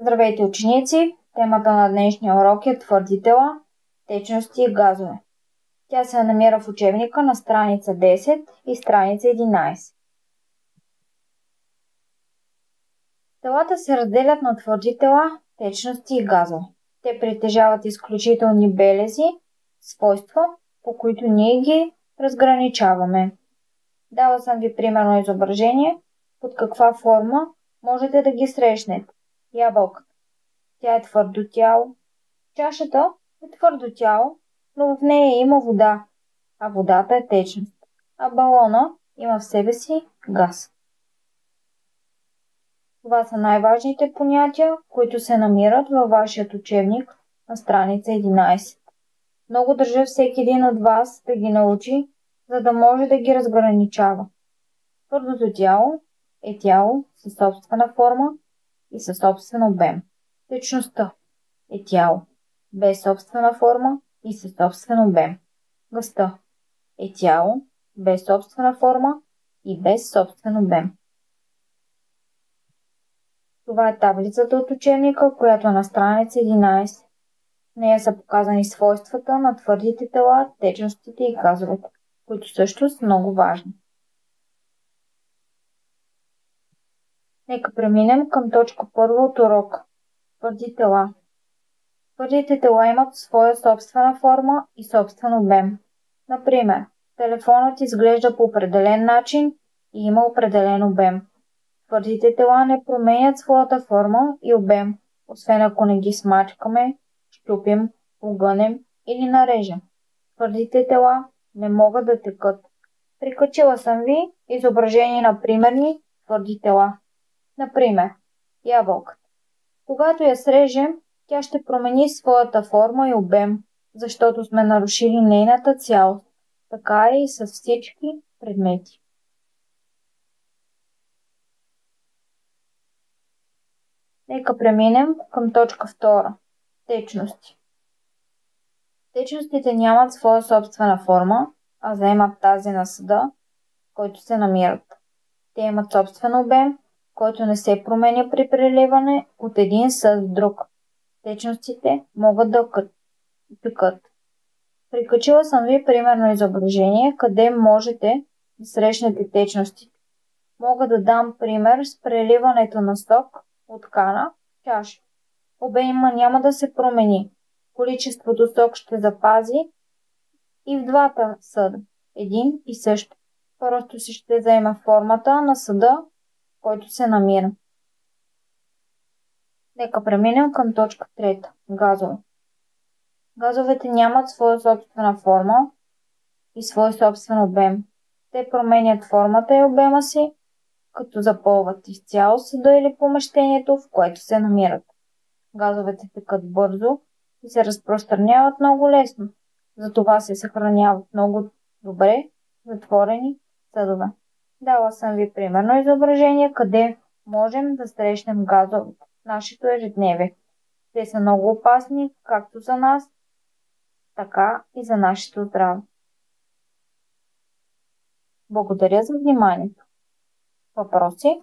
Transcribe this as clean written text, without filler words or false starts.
Здравейте, ученици! Темата на днешния урок е твърди тела, течности и газове. Тя се намира в учебника на страница 10 и страница 11. Телата се разделят на твърди тела, течности и газове. Те притежават изключителни белези, свойства, по които ние ги разграничаваме. Дала съм ви примерно изображение, под каква форма можете да ги срещнете. Ябълката. Тя е твърдо тяло. Чашата е твърдо тяло, но в нея има вода, а водата е течност, а балона има в себе си газ. Това са най-важните понятия, които се намират във вашият учебник на страница 11. Много държа всеки един от вас да ги научи, за да може да ги разграничава. Твърдото тяло е тяло със собствена форма и със собствен обем. Течността е тяло без собствена форма и със собствен обем. Газта е тяло без собствена форма и без собствен обем. Това е таблицата от учебника, която е на страница 11. В нея са показани свойствата на твърдите тела, течностите и газовете, които също са много важни. Нека преминем към точка 1 от урока. Твърди тела. Твърдите тела имат своя собствена форма и собствен обем. Например, телефонът изглежда по определен начин и има определен обем. Твърдите тела не променят своята форма и обем, освен ако не ги смачкаме, щупим, огънем или нарежем. Твърдите тела не могат да текат. Прикачила съм ви изображение на примерни твърди тела. Например, ябълката. Когато я срежем, тя ще промени своята форма и обем, защото сме нарушили нейната цялост. Така е и с всички предмети. Нека преминем към точка 2. Течности. Течностите нямат своя собствена форма, а заемат тази на съда, в който се намират. Те имат собствен обем, който не се променя при преливане от един съд в друг. Течностите могат да текат. Прикачила съм ви примерно изображение, къде можете да срещнете течностите. Мога да дам пример с преливането на сок от кана в чаша. Обема няма да се промени. Количеството сок ще запази и в двата съда. Един и същ. Просто си ще заема формата на съда, в който се намира. Нека преминем към точка 3. Газове. Газовете нямат своя собствена форма и свой собствен обем. Те променят формата и обема си, като запълват изцяло съда или помещението, в което се намират. Газовете текат бързо и се разпространяват много лесно, затова се съхраняват много добре затворени съдове. Дала съм ви примерно изображение, къде можем да срещнем газовете в нашето ежедневие. Те са много опасни, както за нас, така и за нашето здраве. Благодаря за вниманието. Въпроси?